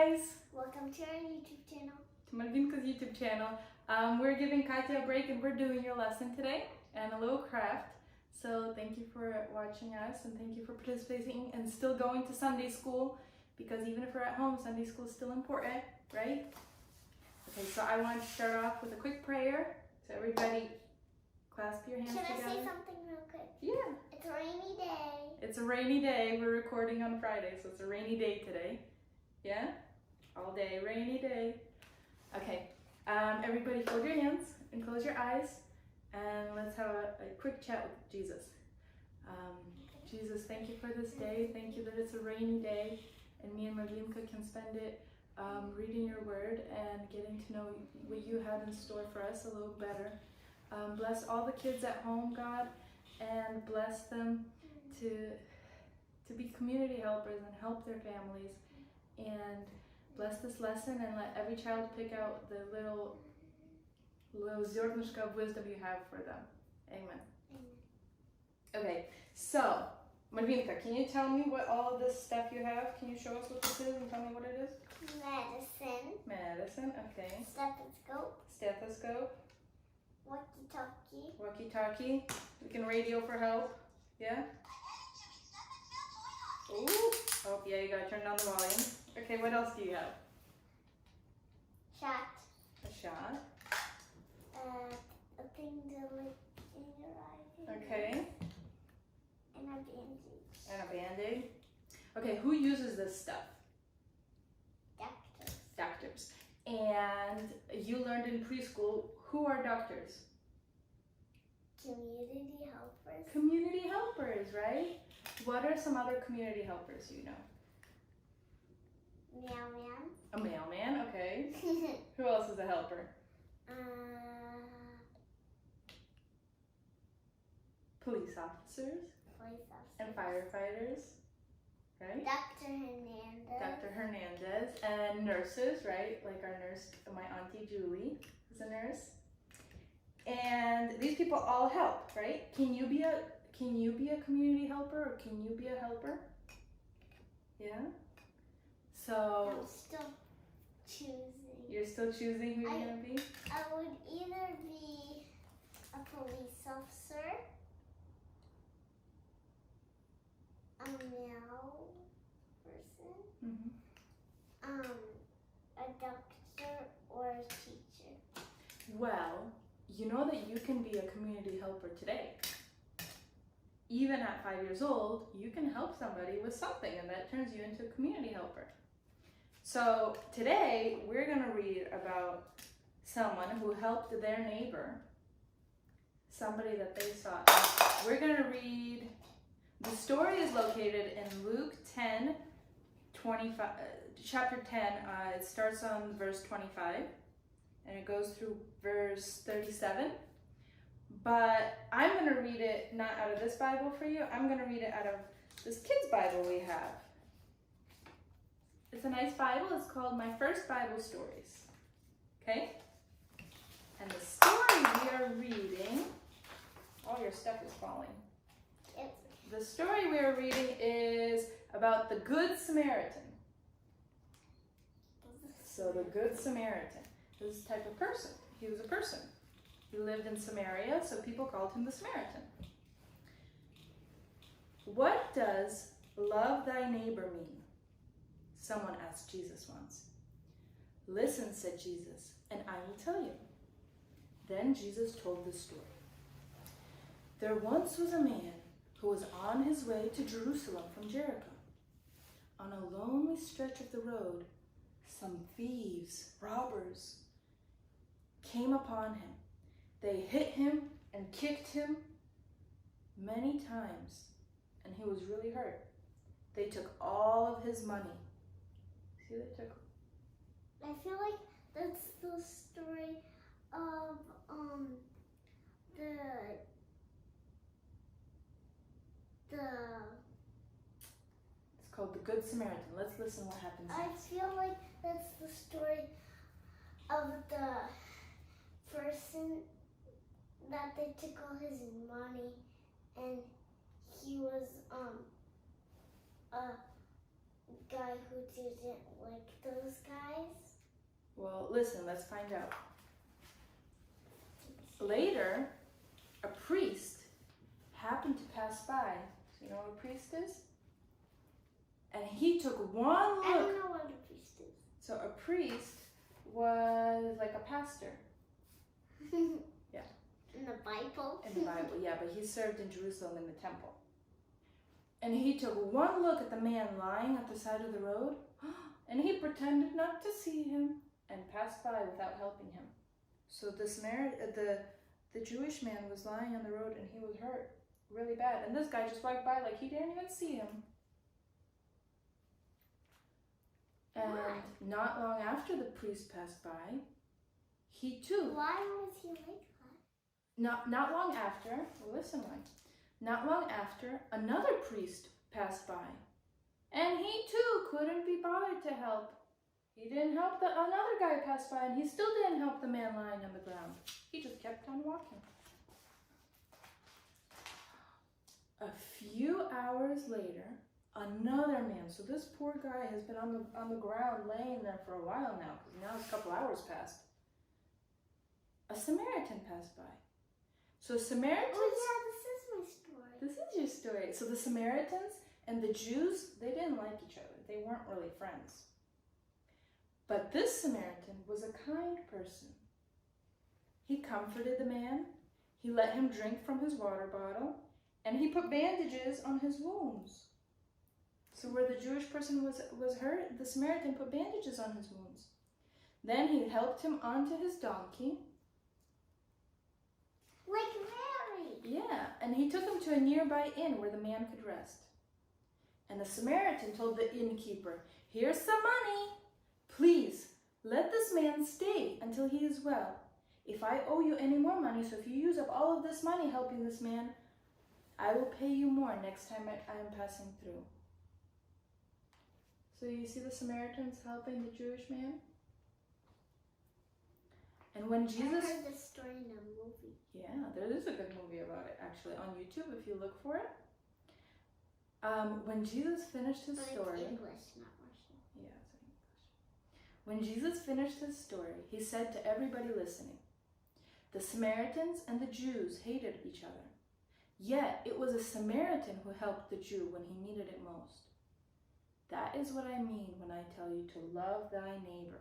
guys! Welcome to our YouTube channel. To Malvinka's YouTube channel. We're giving Katya a break and we're doing your lesson today and a little craft. So thank you for watching us and thank you for participating and still going to Sunday school, because even if we're at home, Sunday school is still important, right? Okay, so I want to start off with a quick prayer. So everybody clasp your hands Can together. I say something real quick? Yeah. It's a rainy day. It's a rainy day. We're recording on Friday, so it's a rainy day today. Yeah? All day, rainy day. Okay, everybody fold your hands and close your eyes and let's have a quick chat with Jesus. Jesus, thank you for this day. Thank you that it's a rainy day and me and Malvinka can spend it reading your word and getting to know what you have in store for us a little better. Bless all the kids at home, God, and bless them to be community helpers and help their families, and bless this lesson and let every child pick out the little zyornishka of wisdom you have for them. Amen. Okay, so Malvinka, can you tell me what all of this stuff you have? Can you show us what this is and tell me what it is? Medicine. Medicine, okay. Stethoscope. Stethoscope. Walkie-talkie. Walkie-talkie. We can radio for help. Yeah? Ooh. Oh, yeah, you gotta turn down the volume. Okay, what else do you have? Shot. A shot. A thing to lick in your eye. Okay. And a bandage. And a Band-Aid. Okay, who uses this stuff? Doctors. Doctors. And you learned in preschool, who are doctors? Community helpers. Community helpers, right? What are some other community helpers you know? Mailman. A mailman, okay. Who else is a helper? Police officers. Police officers. And firefighters, right? Dr. Hernandez. Dr. Hernandez. And nurses, right? Like our nurse, my Auntie Julie is a nurse. And these people all help, right? Can you be a community helper, or can you be a helper? Yeah? So I'm still choosing. you're still choosing who you're gonna be? I would either be a police officer, a male person, a doctor, or a teacher. Well, you know that you can be a community helper today. Even at 5 years old, you can help somebody with something, and that turns you into a community helper. So today, we're gonna read about someone who helped their neighbor, somebody that they saw. We're gonna read, the story is located in Luke 10, 25, chapter 10, it starts on verse 25, and it goes through verse 37. But I'm going to read it not out of this Bible for you. I'm going to read it out of this kid's Bible we have. It's a nice Bible. It's called My First Bible Stories. Okay? And the story we are reading, all your stuff is falling. Yep. The story we are reading is about the Good Samaritan. So the Good Samaritan is a type of person. He was a person. He lived in Samaria, so people called him the Samaritan. What does love thy neighbor mean? Someone asked Jesus once. Listen, said Jesus, and I will tell you. Then Jesus told this story. There once was a man who was on his way to Jerusalem from Jericho. On a lonely stretch of the road, some thieves, robbers, came upon him. They hit him and kicked him many times, and he was really hurt. They took all of his money. See, they took. I feel like that's the story of It's called the Good Samaritan. Let's listen what happens I next. feel like that's the story of the person that they took all his money, and he was a guy who didn't like the those guys? Well, listen, let's find out. Later, a priest happened to pass by. So you know what a priest is? And he took one look. I don't know what a priest is. So a priest was like a pastor. Yeah. In the Bible? In the Bible, yeah, but he served in Jerusalem in the temple. And he took one look at the man lying at the side of the road, and he pretended not to see him and passed by without helping him. So the Jewish man was lying on the road and he was hurt really bad. And this guy just walked by like he didn't even see him. And not long after the priest passed by, he too. Why was he like that? Not long after, well, listen, not long after, another priest passed by, and he too couldn't be bothered to help. He didn't help another guy pass by, and he still didn't help the man lying on the ground. He just kept on walking. A few hours later, another man. So this poor guy has been on the ground laying there for a while now, because now it's a couple hours passed. A Samaritan passed by. So Samaritans. Oh yeah, this is my story. This is your story. So the Samaritans and the Jews, they didn't like each other. They weren't really friends. But this Samaritan was a kind person. He comforted the man. He let him drink from his water bottle. And he put bandages on his wounds. So where the Jewish person was hurt, the Samaritan put bandages on his wounds. Then he helped him onto his donkey. Like Mary. Yeah, and he took him to a nearby inn where the man could rest. And the Samaritan told the innkeeper, "Here's some money. Please, let this man stay until he is well. If I owe you any more money, so if you use up all of this money helping this man, I will pay you more next time I am passing through." So you see the Samaritans helping the Jewish man? And when Jesus... I heard this story in a movie. Yeah, there is a good movie about it, actually, on YouTube, if you look for it. When Jesus finished his story... It's English, not Russian. Yeah, it's in English. When Jesus finished his story, he said to everybody listening, "The Samaritans and the Jews hated each other. Yet it was a Samaritan who helped the Jew when he needed it most. That is what I mean when I tell you to love thy neighbor.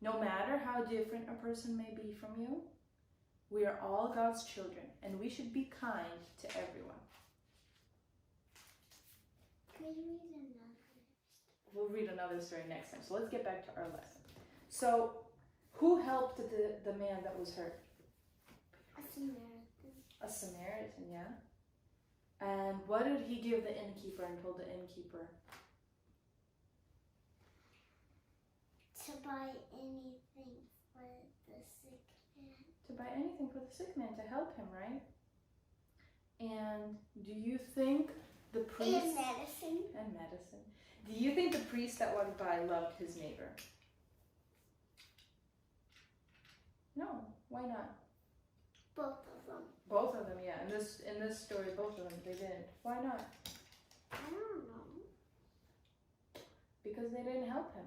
No matter how different a person may be from you, we are all God's children, and we should be kind to everyone." Can we read another? We'll read another story next time. So let's get back to our lesson. So, who helped the man that was hurt? A Samaritan. A Samaritan, yeah. And what did he give the innkeeper and told the innkeeper? To buy anything for the sick man. To buy anything for the sick man, to help him, right? And do you think the priest... And medicine. And medicine. Do you think the priest that walked by loved his neighbor? No. Why not? Both of them. Both of them, yeah. In this story, both of them, they didn't. Why not? I don't know. Because they didn't help him.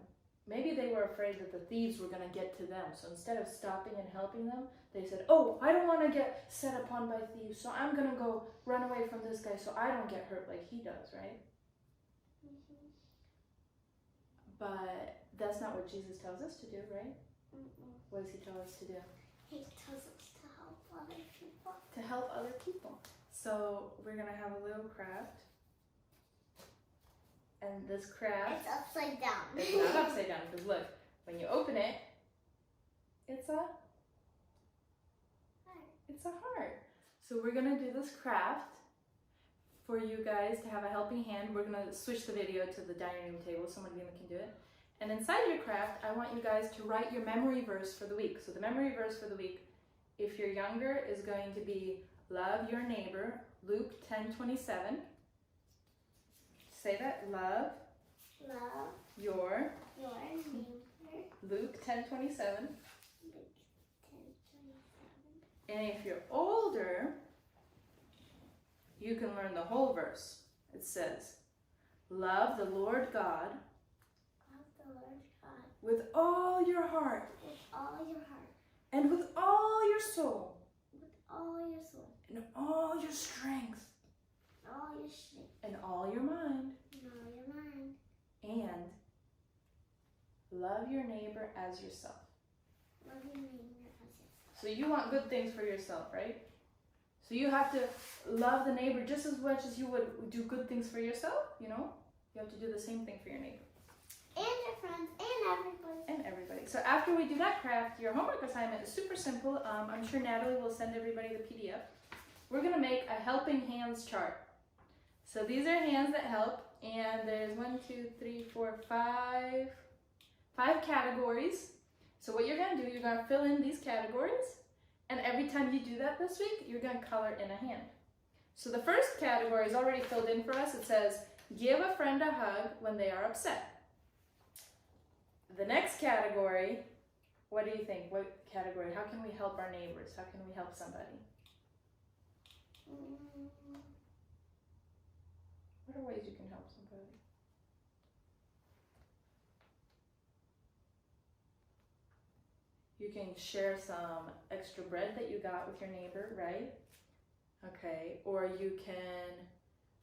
Maybe they were afraid that the thieves were going to get to them. So instead of stopping and helping them, they said, "Oh, I don't want to get set upon by thieves, so I'm going to go run away from this guy so I don't get hurt like he does," right? Mm-hmm. But that's not what Jesus tells us to do, right? Mm-mm. What does he tell us to do? He tells us to help other people. To help other people. So we're going to have a little craft. And this craft... It's upside down. It's not upside down, because look, when you open it, it's a heart. So we're going to do this craft for you guys to have a helping hand. We're going to switch the video to the dining room table so one of you can do it. And inside your craft, I want you guys to write your memory verse for the week. So the memory verse for the week, if you're younger, is going to be love your neighbor, Luke 10:27. Say that, love your neighbor. Luke 10:27. Luke 10:27. And if you're older, you can learn the whole verse. It says, love the Lord God Love the Lord all your heart. With all your heart. And with all your soul. With all your soul. And all your strength. All your strength. And all your mind. And all your mind. And love your neighbor as yourself. Love your neighbor as yourself. So you want good things for yourself, right? So you have to love the neighbor just as much as you would do good things for yourself, you know? You have to do the same thing for your neighbor. And your friends, and everybody. And everybody. So after we do that craft, your homework assignment is super simple. I'm sure Natalie will send everybody the PDF. We're gonna make a helping hands chart. So these are hands that help, and there's 5 categories. So what you're gonna do, you're gonna fill in these categories, and every time you do that this week, you're gonna color in a hand. So the first category is already filled in for us. It says, give a friend a hug when they are upset. The next category, what do you think? What category? How can we help our neighbors? How can we help somebody? What are ways you can help somebody? You can share some extra bread that you got with your neighbor, right? Okay, or you can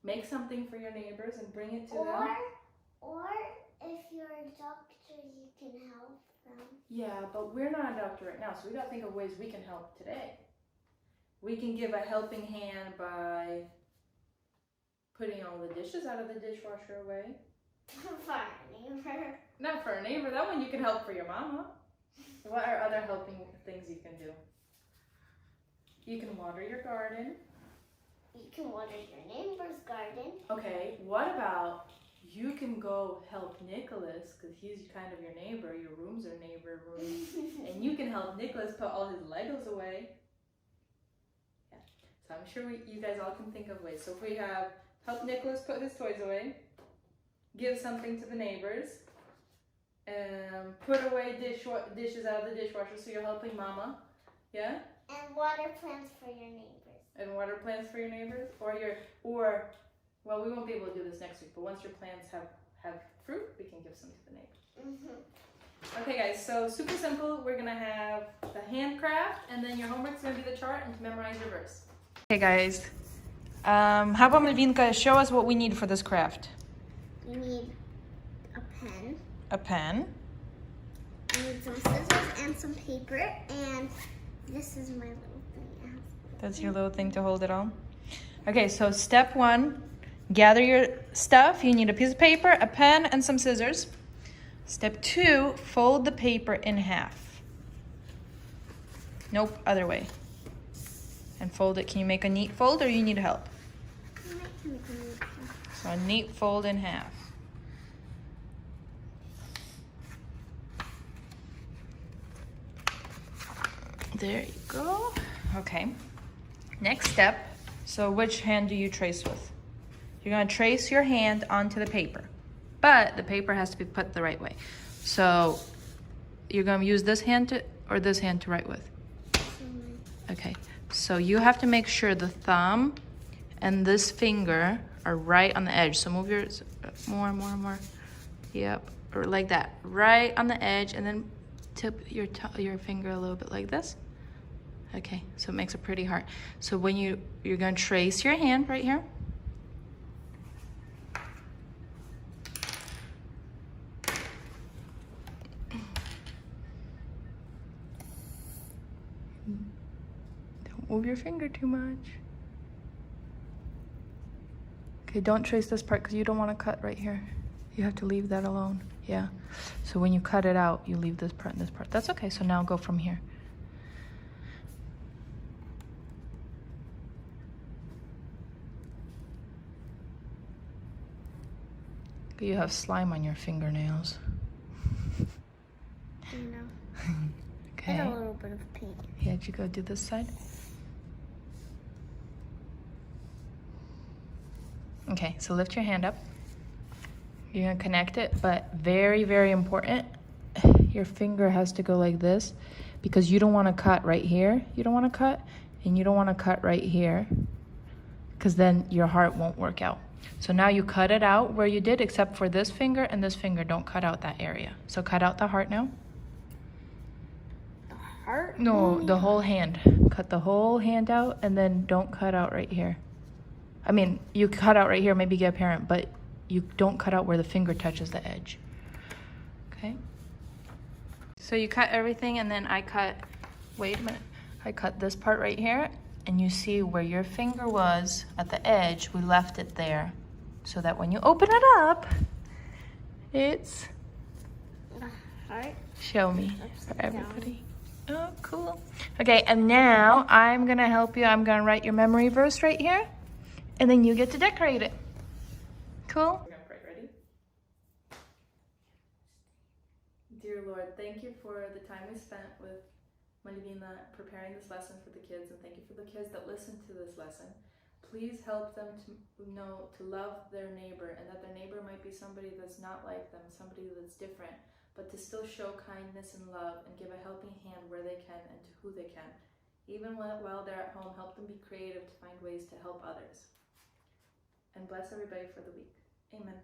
make something for your neighbors and bring it to them. Or if you're a doctor, you can help them. Yeah, but we're not a doctor right now, so we gotta think of ways we can help today. We can give a helping hand by putting all the dishes out of the dishwasher away. For our neighbor. Not for a neighbor, that one you can help for your mama. What are other helping things you can do? You can water your garden. You can water your neighbor's garden. Okay, what about you can go help Nicholas, because he's kind of your neighbor, your rooms are neighbor rooms, and you can help Nicholas put all his Legos away. Yeah, so I'm sure you guys all can think of ways. So if we have help Nicholas put his toys away, give something to the neighbors, put away dishes out of the dishwasher, so you're helping mama, yeah? And water plants for your neighbors. And water plants for your neighbors, well, we won't be able to do this next week, but once your plants have fruit, we can give some to the neighbors. Mm-hmm. Okay guys, so super simple. We're gonna have the handcraft, and then your homework's gonna be the chart and to memorize your verse. Okay guys, how about Malvinka, show us what we need for this craft. You need a pen. A pen. You need some scissors and some paper, and this is my little thing. That's your little thing to hold it on. Okay, so step 1, gather your stuff. You need a piece of paper, a pen, and some scissors. Step 2, fold the paper in half. Nope, other way. And fold it. Can you make a neat fold, or you need help? So a neat fold in half. There you go. Okay. Next step. So which hand do you trace with? You're going to trace your hand onto the paper, but the paper has to be put the right way. So you're going to use this hand to, or this hand to write with? Okay. So you have to make sure the thumb and this finger are right on the edge. So move yours more. Yep. Or like that. Right on the edge, and then tip your finger a little bit like this. Okay, so it makes a pretty heart. So when you're going to trace your hand right here. Don't move your finger too much. Okay, don't trace this part because you don't want to cut right here. You have to leave that alone. Yeah. So when you cut it out, you leave this part and this part. That's okay. So now go from here. You have slime on your fingernails. I know. Okay. And a little bit of paint. Yeah, did you go do this side? Okay, so lift your hand up. You're gonna connect it, but very, very important, your finger has to go like this, because you don't wanna cut right here. You don't wanna cut, and you don't wanna cut right here, because then your heart won't work out. So now you cut it out where you did, except for this finger and this finger. Don't cut out that area. So cut out the heart now. The heart? No, the whole hand. Cut the whole hand out, and then don't cut out right here. I mean, you cut out right here, maybe get a parent, but you don't cut out where the finger touches the edge. Okay? So you cut everything, and then I cut, wait a minute. I cut this part right here, and you see where your finger was at the edge, we left it there. So that when you open it up, it's, The heart? show me Upside for everybody. Oh, cool. Okay, and now I'm gonna help you. I'm gonna write your memory verse right here, and then you get to decorate it. Cool? We're gonna pray. Ready? Dear Lord, thank you for the time we spent with Malvina preparing this lesson for the kids, and thank you for the kids that listen to this lesson. Please help them to know to love their neighbor, and that their neighbor might be somebody that's not like them, somebody that's different, but to still show kindness and love and give a helping hand where they can and to who they can. Even while they're at home, help them be creative to find ways to help others. And bless everybody for the week. Amen.